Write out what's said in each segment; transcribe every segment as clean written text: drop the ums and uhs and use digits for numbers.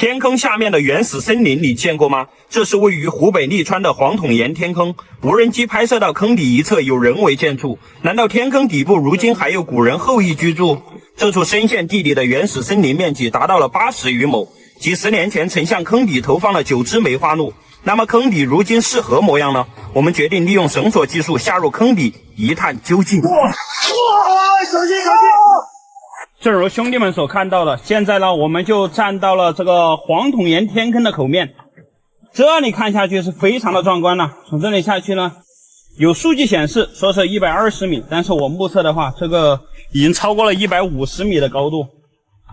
天坑下面的原始森林你见过吗？这是位于湖北利川的黄桶岩天坑，无人机拍摄到坑底一侧有人为建筑，难道天坑底部如今还有古人后裔居住？这处深陷地底的原始森林面积达到了80余亩，几十年前曾向坑底投放了9只梅花鹿。那么坑底如今是何模样呢？我们决定利用绳索技术下入坑底一探究竟。小心！正如兄弟们所看到的，现在呢，我们就站到了这个黄桶岩天坑的口面。这里看下去是非常的壮观了。从这里下去呢，有数据显示说是120米，但是我目测的话，这个已经超过了150米的高度。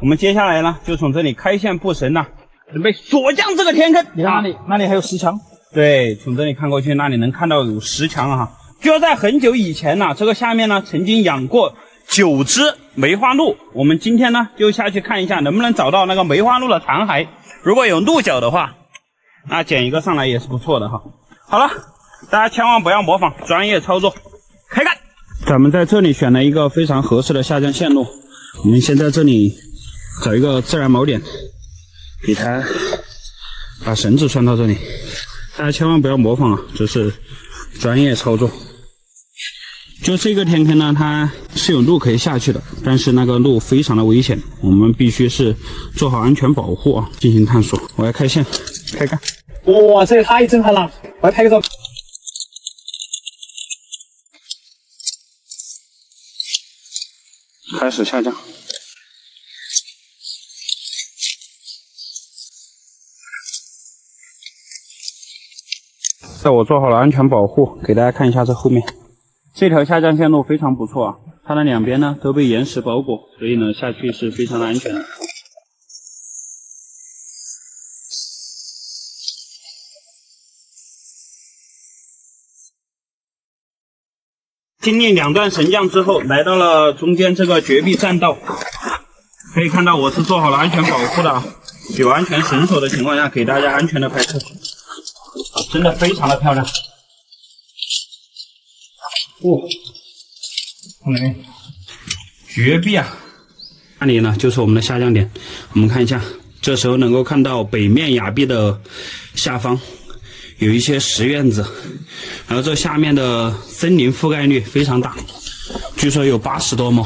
我们接下来呢，就从这里开线布绳了，准备锁降这个天坑。你看那里还有石墙。对，从这里看过去，那里能看到有石墙啊。就在很久以前呢，这个下面呢曾经养过9只梅花鹿。我们今天呢就下去看一下，能不能找到那个梅花鹿的残骸。如果有鹿角的话，那捡一个上来也是不错的哈。好了，大家千万不要模仿，专业操作，开干！咱们在这里选了一个非常合适的下降线路，我们先在这里找一个自然锚点，给它把绳子拴到这里。大家千万不要模仿啊，这是专业操作。就这个天坑呢，它是有路可以下去的，但是那个路非常的危险，我们必须是做好安全保护啊，进行探索。我要开线，开干！哇，这也太震撼了！我要拍个照。开始下降。在我做好了安全保护，给大家看一下这后面。这条下降线路非常不错啊，它的两边呢都被岩石包裹，所以呢下去是非常的安全的。经历2段绳降之后，来到了中间这个绝壁栈道，可以看到我是做好了安全保护的啊，有安全绳索的情况下，给大家安全的拍摄，真的非常的漂亮。哇，看到没？绝壁啊！那里呢就是我们的下降点，我们看一下，这时候能够看到北面崖壁的下方有一些石院子，然后这下面的森林覆盖率非常大，据说有80多亩。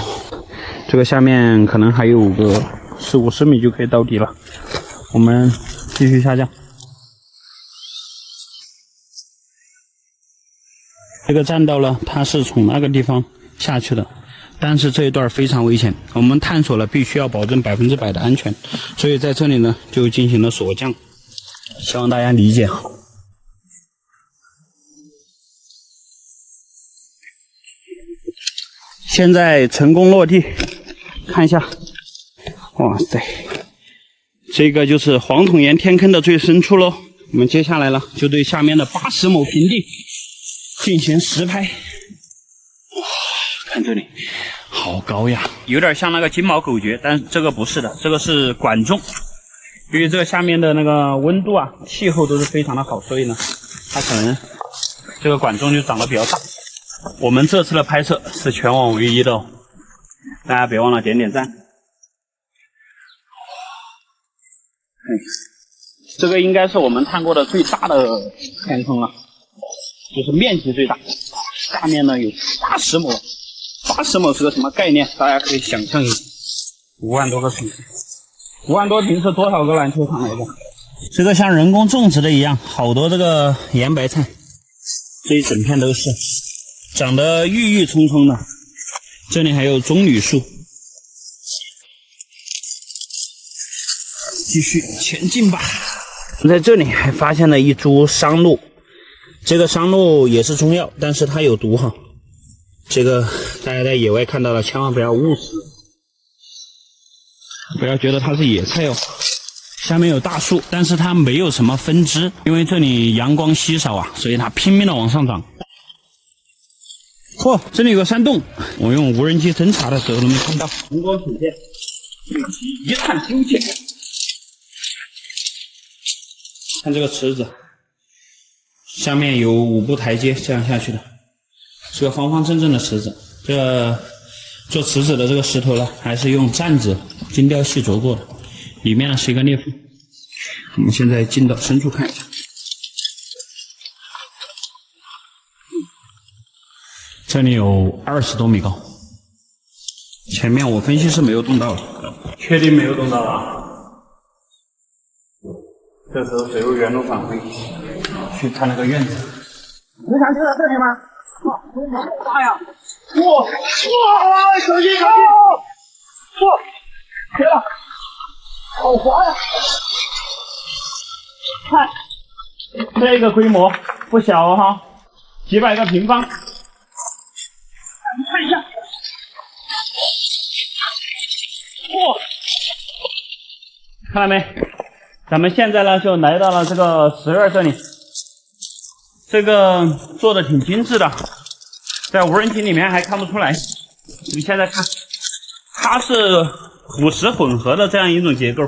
这个下面可能还有个40-50米就可以到底了。我们继续下降。这个栈道呢，它是从那个地方下去的，但是这一段非常危险，我们探索了必须要保证100%的安全，所以在这里呢就进行了锁降，希望大家理解。现在成功落地，看一下，哇塞，这个就是黄桶岩天坑的最深处喽。我们接下来呢，就对下面的80亩平地进行实拍。哇，看这里，好高呀，有点像那个金毛狗蕨，但这个不是的，这个是管仲。因为这个下面的那个温度啊、气候都是非常的好，所以呢，它可能这个管仲就长得比较大。我们这次的拍摄是全网唯一的哦，大家别忘了点点赞。这个应该是我们探过的最大的天坑了，就是面积最大。下面呢有80亩，80亩是个什么概念？大家可以想象一下，5万多个平，5万多平是多少个篮球场来着？这个像人工种植的一样，好多这个盐白菜，这一整片都是。长得郁郁葱葱的，这里还有棕榈树。继续前进吧。在这里还发现了一株桑葚，这个桑葚也是中药，但是它有毒哈。这个大家在野外看到了，千万不要误食，不要觉得它是野菜哦。下面有大树，但是它没有什么分支，因为这里阳光稀少啊，所以它拼命的往上长。这里有个山洞，我用无人机侦查的时候都没看到。红光闪现，一探究竟。看这个池子，下面有5步台阶这样下去的，是个方方正正的池子。这做池子的这个石头呢，还是用毡子精雕细琢过的，里面呢是一个裂缝。我们现在进到深处看一下。这里有20多米高，前面我分析是没有动到的，确定没有动到了啊。这时候水位原路返回，去看那个院子。你想就在这里吗？哇，好大呀！哇，小心！哇，天啊，好滑呀！看，这个规模不小哈，几百个平方。你看一下，哇，看到没？咱们现在呢就来到了这个石院这里，这个做的挺精致的，在无人机里面还看不出来。你现在看，它是土石混合的这样一种结构，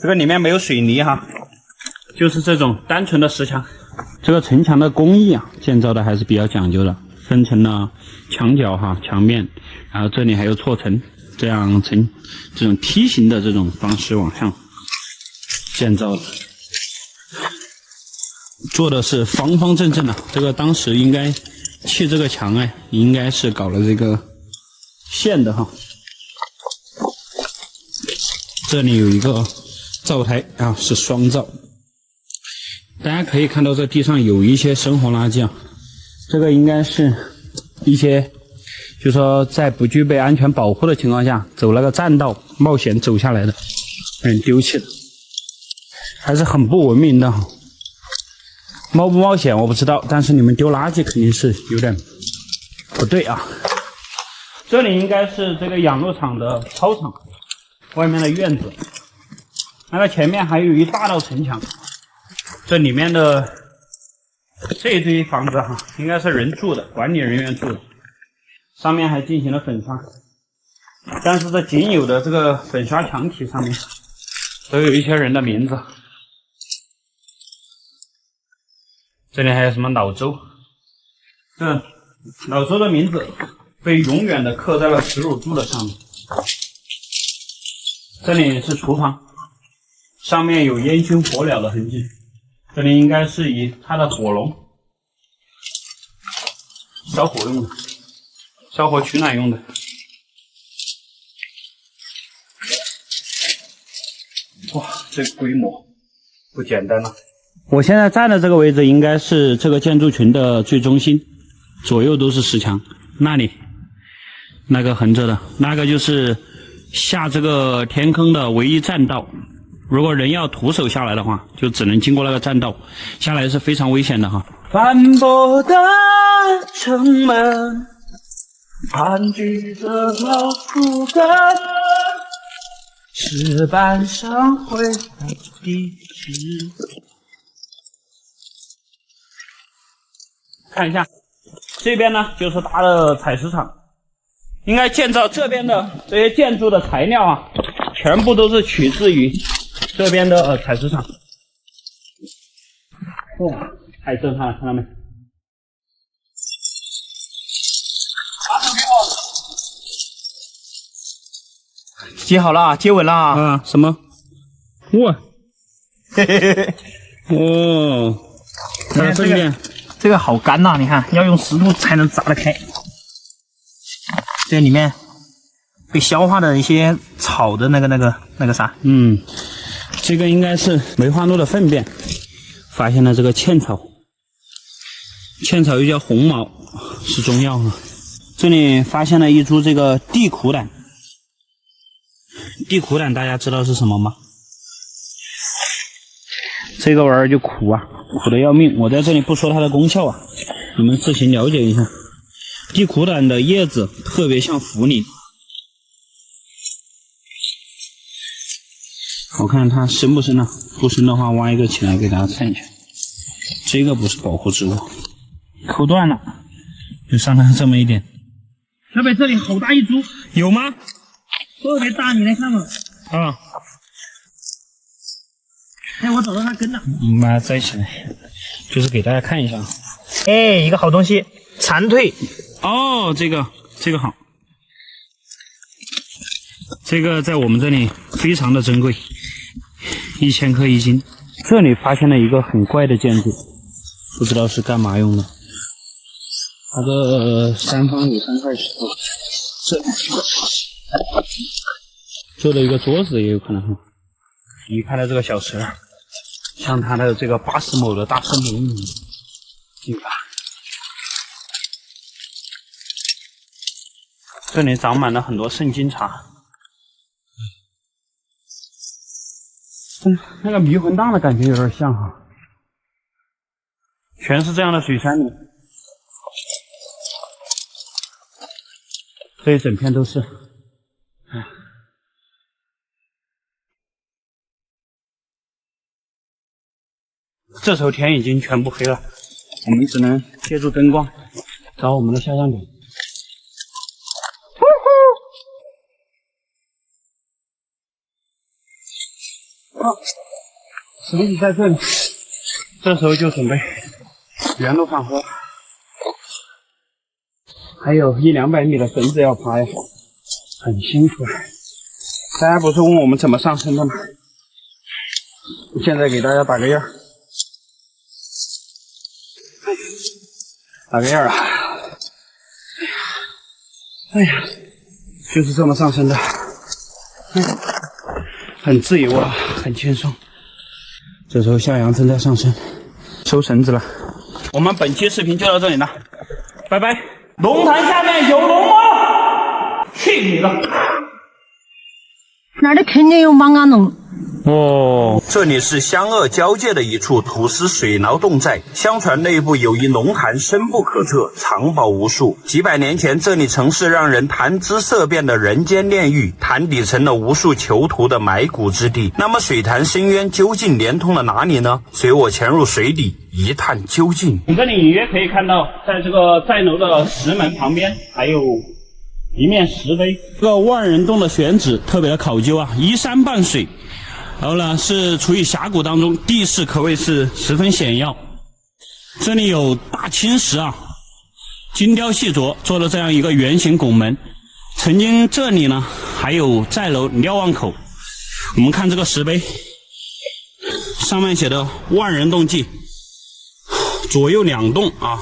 这个里面没有水泥哈，就是这种单纯的石墙。这个城墙的工艺啊，建造的还是比较讲究的，分成了墙角哈、墙面，然后这里还有错层，这样呈这种梯形的这种方式往上建造的，做的是方方正正的。这个当时应该砌这个墙哎，应该是搞了这个线的哈。这里有一个灶台啊，是双灶。大家可以看到这地上有一些生活垃圾啊，这个应该是一些，就说在不具备安全保护的情况下，走那个栈道冒险走下来的，丢弃的，还是很不文明的。冒不冒险我不知道，但是你们丢垃圾肯定是有点不对啊。这里应该是这个养鹿场的操场，外面的院子，那个前面还有一大道城墙。这里面的这一堆房子哈，应该是人住的，管理人员住的，上面还进行了粉刷，但是这仅有的这个粉刷墙体上面都有一些人的名字。这里还有什么老周，这老周的名字被永远的刻在了耻辱柱的上面。这里是厨房，上面有烟熏火燎的痕迹。这里应该是以它的火龙烧火用的，烧火取暖用的。哇，这个规模不简单了。我现在站的这个位置应该是这个建筑群的最中心，左右都是石墙。那里那个横着的，那个就是下这个天坑的唯一栈道。如果人要徒手下来的话，就只能经过那个栈道，下来是非常危险的哈。斑驳的城门，盘踞着老树根，石板上绘来的纸。看一下，这边呢就是大的采石场，应该建造这边的这些建筑的材料啊，全部都是取自于这边的采石场。哇，太震撼了，看到没？接好了，接稳了啊！什么？哇！嘿嘿嘿嘿！哦，来这边，这个好干呐、你看要用石头才能砸得开。这里面被消化的一些草的那个啥，这个应该是梅花鹿的粪便。发现了这个茜草，茜草又叫红毛，是中药啊。这里发现了一株这个地苦胆，地苦胆大家知道是什么吗？这个玩意儿就苦啊，苦的要命。我在这里不说它的功效啊，你们自行了解一下。地苦胆的叶子特别像茯苓，我看它深不深啊？不深的话，挖一个起来给大家看一下。这个不是保护植物，抠断了，就上来这么一点。小北这里好大一株，有吗？特别大，你来看嘛。啊，哎，我找到它根了。把它摘起来，就是给大家看一下。哎，一个好东西，蝉蜕。哦，这个好，这个在我们这里非常的珍贵， 1000克1斤。这里发现了一个很怪的建筑，不知道是干嘛用的。它的三方有3块石头，这做的一个桌子也有可能。离开了这个小池，向它的这个80亩的大森林进发。这里长满了很多圣经茶，那个迷魂荡的感觉有点像哈，全是这样的水杉林，这一整片都是。这时候天已经全部黑了，我们只能借助灯光找我们的下降点。绳子在这里，这时候就准备原路返回，还有100-200米的绳子要爬呀，很辛苦。大家不是问我们怎么上升的吗？现在给大家打个样，打个样啊！哎呀，就是这么上升的，很自由啊，很轻松。这时候向阳正在上升，收绳子了。我们本期视频就到这里了，拜拜。龙潭下面有龙吗？去你的！那里肯定有蟒啊龙。哦，这里是湘鄂交界的一处土司水牢洞寨，相传内部有一龙潭深不可测，藏宝无数。几百年前，这里曾是让人谈之色变的人间炼狱，潭底成了无数囚徒的埋骨之地。那么，水潭深渊究竟连通了哪里呢？随我潜入水底一探究竟。从这里隐约可以看到，在这个寨楼的石门旁边，还有一面石碑。这个万人洞的选址特别的考究啊，依山傍水。然后呢，是处于峡谷当中，地势可谓是十分险要。这里有大青石啊，精雕细琢，做了这样一个圆形拱门。曾经这里呢还有寨楼瞭望口。我们看这个石碑，上面写的“万人洞记”，左右2洞啊，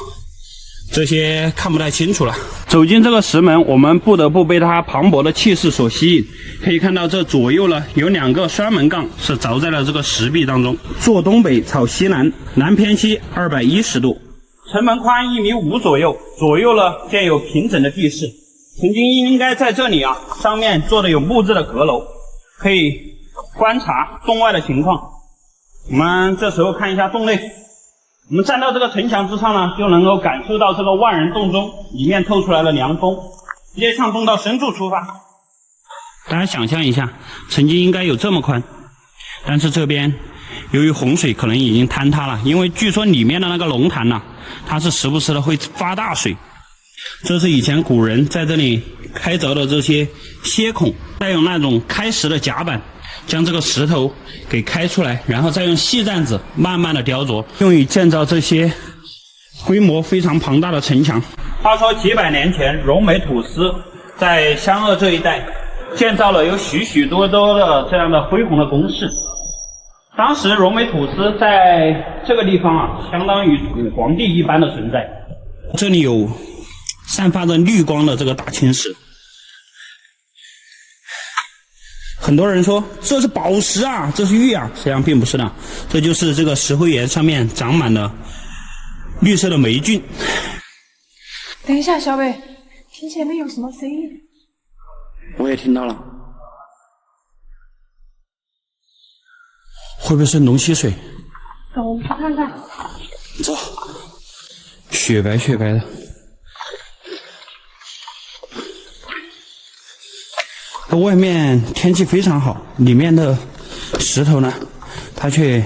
这些看不太清楚了。走进这个石门，我们不得不被它磅礴的气势所吸引。可以看到，这左右呢有2个双门杠是凿在了这个石壁当中。坐东北，朝西南，南偏西210度。城门宽1.5米左右，左右呢建有平整的地势。曾经应该在这里啊，上面做的有木质的阁楼，可以观察洞外的情况。我们这时候看一下洞内。我们站到这个城墙之上呢，就能够感受到这个万人洞中里面透出来了凉风，直接向洞道深处出发。大家想象一下，曾经应该有这么宽，但是这边由于洪水可能已经坍塌了，因为据说里面的那个龙潭呢，它是时不时的会发大水。这是以前古人在这里开凿的这些楔孔，再用那种开石的甲板将这个石头给开出来，然后再用细毡子慢慢的雕琢，用于建造这些规模非常庞大的城墙。话说几百年前，荣美土司在湘鄂这一带建造了有许许多多的这样的恢宏的工事。当时荣美土司在这个地方啊，相当于土皇帝一般的存在。这里有散发着绿光的这个大青石。很多人说这是宝石啊，这是玉啊，实际上并不是的，这就是这个石灰岩上面长满了绿色的霉菌。等一下，小伟，听前面有什么声音？我也听到了，会不会是龙溪水？走，我们去看看。走，雪白雪白的。外面天气非常好，里面的石头呢，它却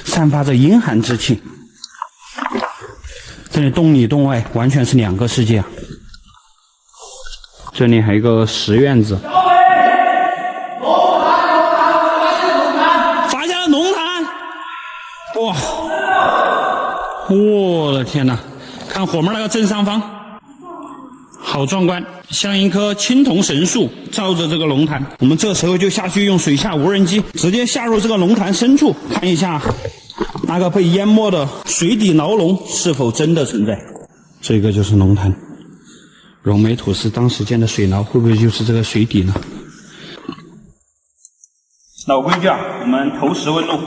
散发着阴寒之气。这里洞里洞外完全是2个世界啊！这里还有一个石院子。发现了龙潭！哇！我的天哪！看火门那个正上方，好壮观。像一棵青铜神树罩着这个龙潭。我们这时候就下去用水下无人机直接下入这个龙潭深处，看一下那个被淹没的水底牢笼是否真的存在。这个就是龙潭，溶煤土司当时建的水牢会不会就是这个水底呢？老规矩啊，我们投石问路。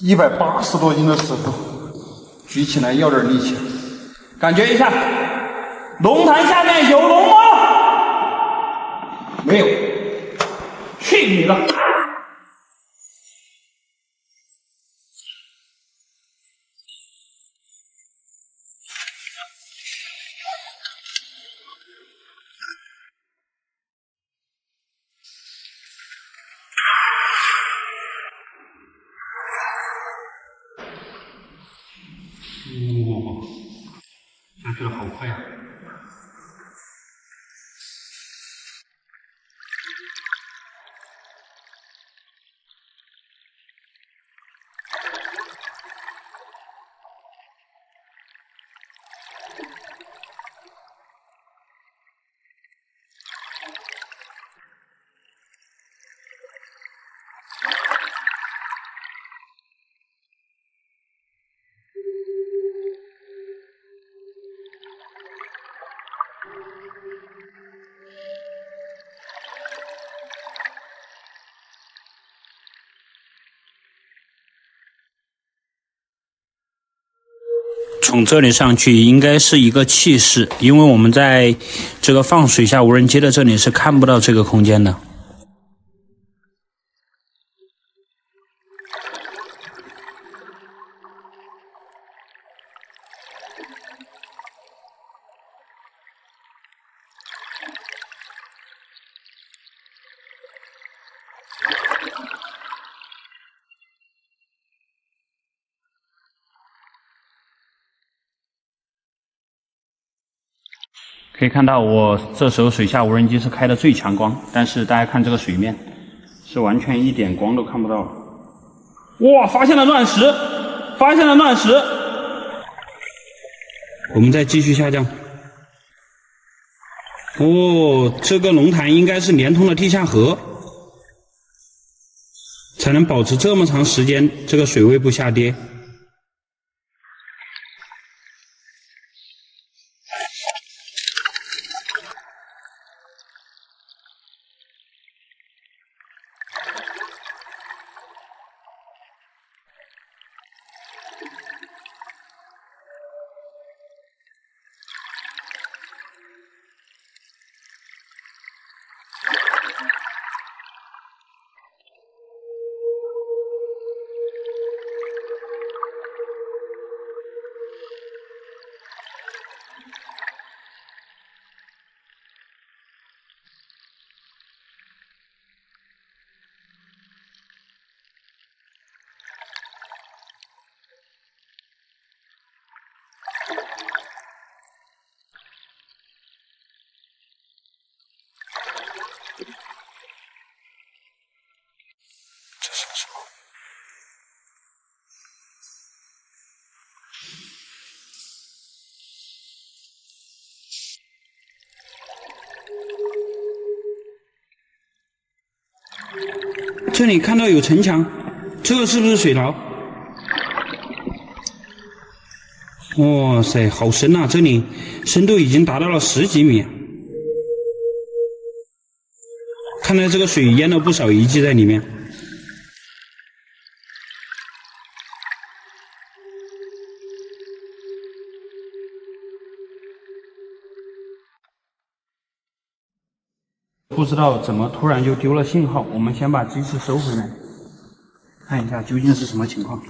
180多斤的石头，举起来要点力气。感觉一下，龙潭下面有龙吗？没有。去你的！下去的好快啊！从这里上去应该是一个气室，因为我们在这个放水下无人机的这里是看不到这个空间的。可以看到，我这时候水下无人机是开的最强光，但是大家看这个水面，是完全一点光都看不到。哇，发现了乱石，发现了乱石！我们再继续下降。哦，这个龙潭应该是连通了地下河，才能保持这么长时间这个水位不下跌。这里看到有城墙，这个是不是水牢？哇塞，好深啊！这里深度已经达到了10几米，看来这个水淹了不少遗迹在里面。不知道怎么突然就丢了信号，我们先把机器收回来，看一下究竟是什么情况。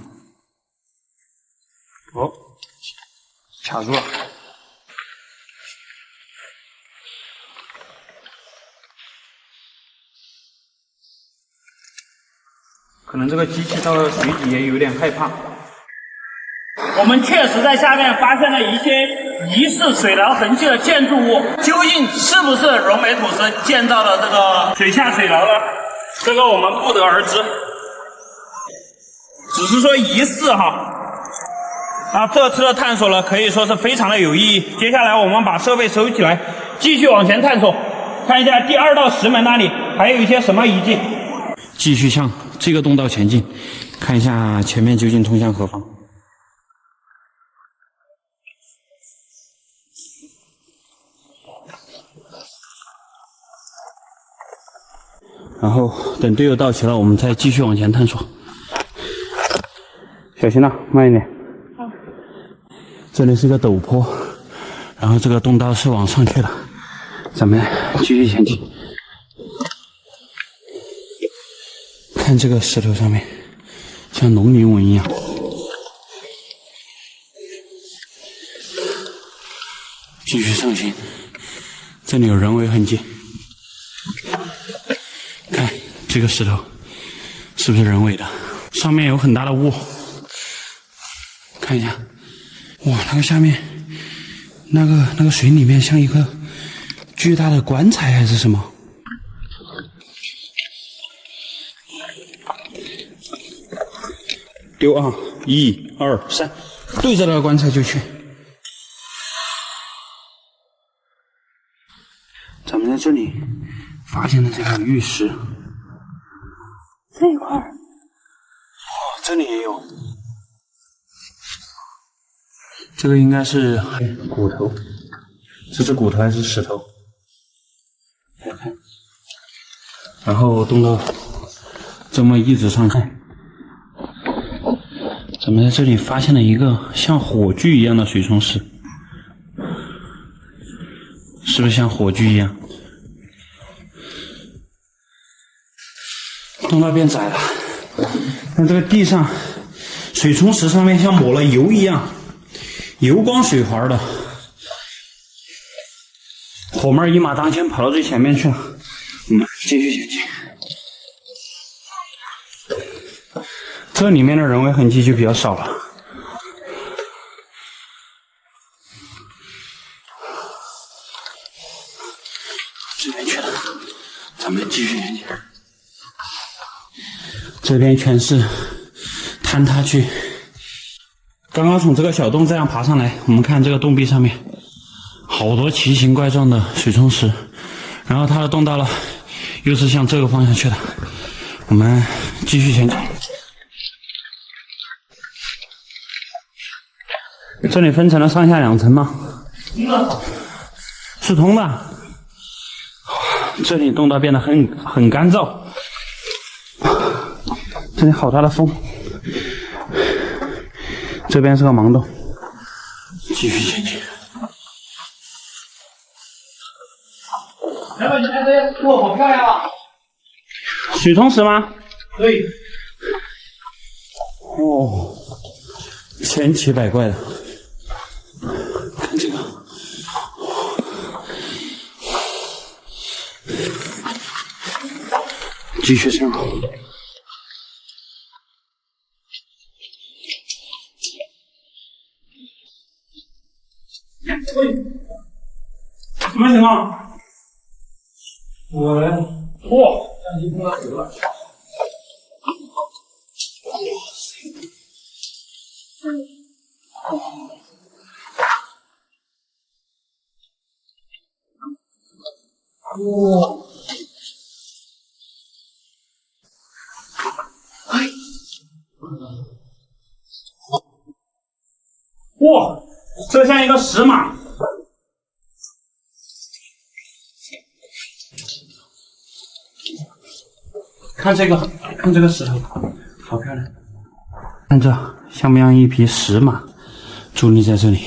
哦，卡住了。可能这个机器到了水底也有点害怕。我们确实在下面发现了一些疑似水牢痕迹的建筑物，究竟是不是溶煤土司建造的这个水下水牢呢？这个我们不得而知，只是说疑似哈。这次的探索呢，可以说是非常的有意义。接下来我们把设备收起来，继续往前探索，看一下第2道石门那里还有一些什么遗迹。继续向这个通道前进，看一下前面究竟通向何方。然后等队友到齐了，我们再继续往前探索。小心啊，慢一点。好。这里是个陡坡，然后这个洞道是往上去的，咱们继续前进。看这个石头上面，像龙鳞纹一样。继续上行，这里有人为痕迹。看这个石头是不是人为的？上面有很大的雾，看一下，哇，那个下面那个水里面像一个巨大的棺材还是什么？丢啊！1、2、3，对着那个棺材就去。咱们在这里发现了这个玉石，这一块儿，这里也有，这个应该是骨头，这是骨头还是石头？来看，然后动到这么一直上看，咱们在这里发现了一个像火炬一样的水冲石，是不是像火炬一样？通道变窄了，看这个地上水冲石上面像抹了油一样，油光水滑的。火妹一马当先跑到最前面去了，我们继续前进。这里面的人为痕迹就比较少了。这边去了，咱们继续前进。这边全是坍塌区。刚刚从这个小洞这样爬上来，我们看这个洞壁上面好多奇形怪状的水冲石，然后它的洞道了又是向这个方向去的。我们继续前进。这里分成了上下2层吗？是通的。这里洞道变得很干燥。这里好大的风，这边是个盲洞，继续前进。老板，你看这些哇，好漂亮啊！水冲石吗？对。哦，千奇百怪的，看这个，继续深入。什么情况？我来。哇，相机碰到水了。哇！哇，这像一个石马。看这个，看这个石头，好漂亮。看这像不像一匹石马伫立在这里？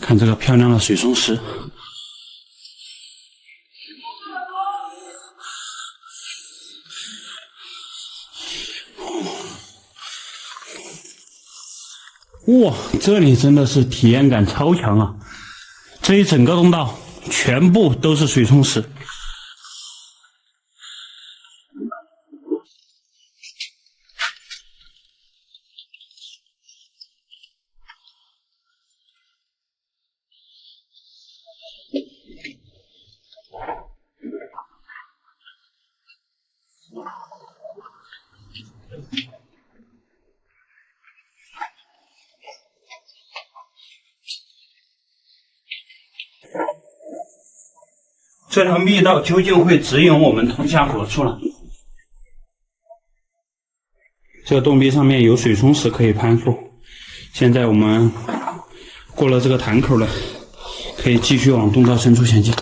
看这个漂亮的水冲石。哇，这里真的是体验感超强啊！这一整个通道全部都是水冲石。这条密道究竟会指引我们通向何处呢？这个洞壁上面有水松石可以攀附。现在我们过了这个潭口了，可以继续往洞道深处前进。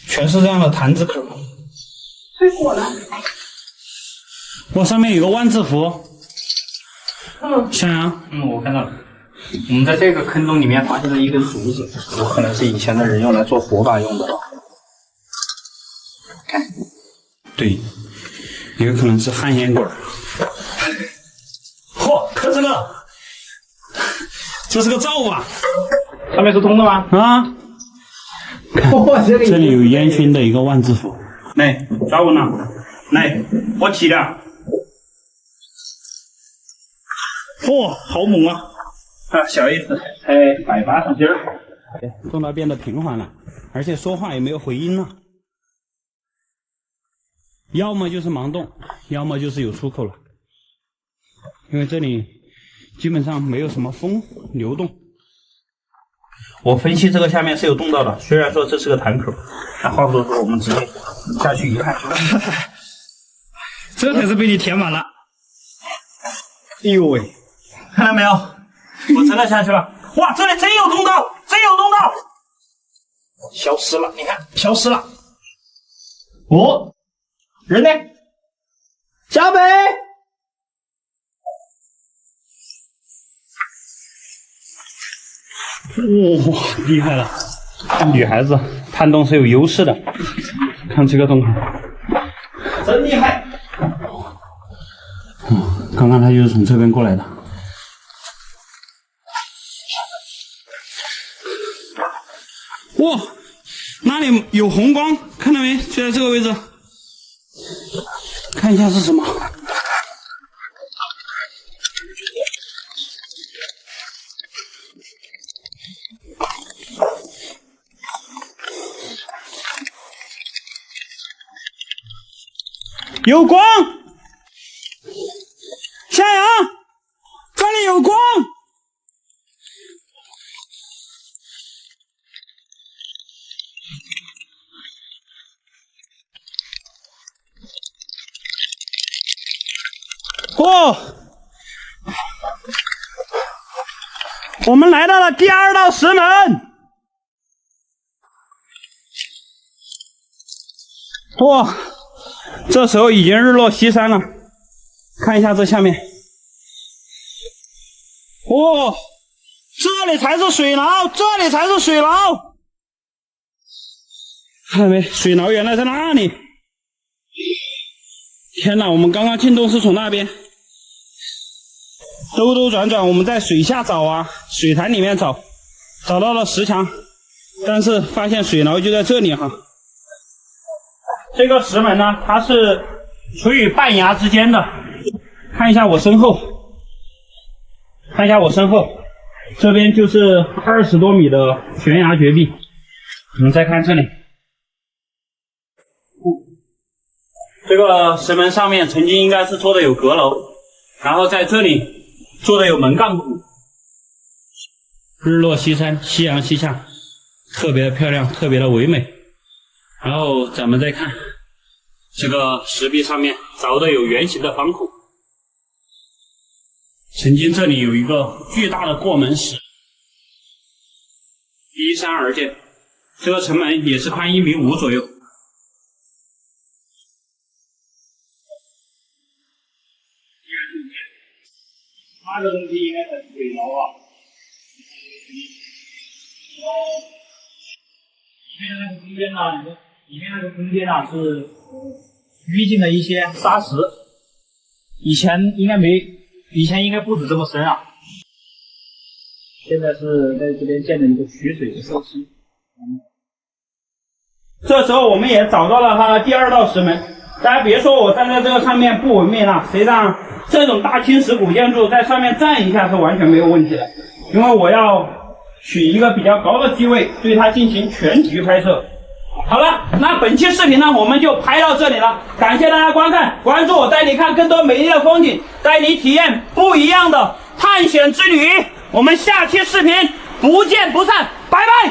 全是这样的坛子口。太火了。哇，上面有个万字符。小杨，我看到了。我们在这个坑洞里面发现了一根竹子，有可能是以前的人用来做火把用的。看，对，有可能是旱烟管。嚯，看这个，这是个灶啊！上面是通的吗？啊！看，这里有烟熏的一个万字符。来，抓稳了，来，我提了。嚯，好猛啊！啊，小意思，才180上劲儿。洞道变得平缓了，而且说话也没有回音了。要么就是盲洞，要么就是有出口了。因为这里基本上没有什么风流动。我分析这个下面是有洞道的，虽然说这是个潭口，但话不多说，我们直接下去一看，这才是被你填满了。哎呦喂，看到没有？我真的下去了！哇，这里真有通道，真有通道！消失了，你看，消失了。哦，人呢？小北，哇，厉害了！女孩子探洞是有优势的。看这个洞口，真厉害。刚刚他就是从这边过来的。哇，那里有红光，看到没？就在这个位置，看一下是什么。有光，夏阳，这里有光。哦，我们来到了第2道石门。哇，这时候已经日落西山了。看一下这下面，哇，这里才是水牢，这里才是水牢。看到没？水牢原来在那里。天哪，我们刚刚进洞是从那边。兜兜转转，我们在水下找啊，水潭里面找，找到了石墙，但是发现水牢就在这里哈。这个石门呢，它是处于半崖之间的。看一下我身后，看一下我身后，这边就是20多米的悬崖绝壁。我们再看这里，这个石门上面曾经应该是做的有阁楼，然后在这里做的有门杠骨。日落西山，夕阳西下，特别的漂亮，特别的唯美。然后咱们再看这个石壁上面凿的有圆形的方孔，曾经这里有一个巨大的过门石，依山而建。这个城门也是宽1.5米左右。那个东西应该是水牢啊。里面那个空间啊是淤进了一些沙石，以前应该不止这么深啊。现在是在这边建了一个取水的设施。这时候我们也找到了它的第2道石门。大家别说我站在这个上面不文明了，实际上这种大青石古建筑在上面站一下是完全没有问题的，因为我要取一个比较高的机位，对它进行全局拍摄。好了，那本期视频呢，我们就拍到这里了。感谢大家观看，关注我，带你看更多美丽的风景，带你体验不一样的探险之旅。我们下期视频不见不散，拜拜。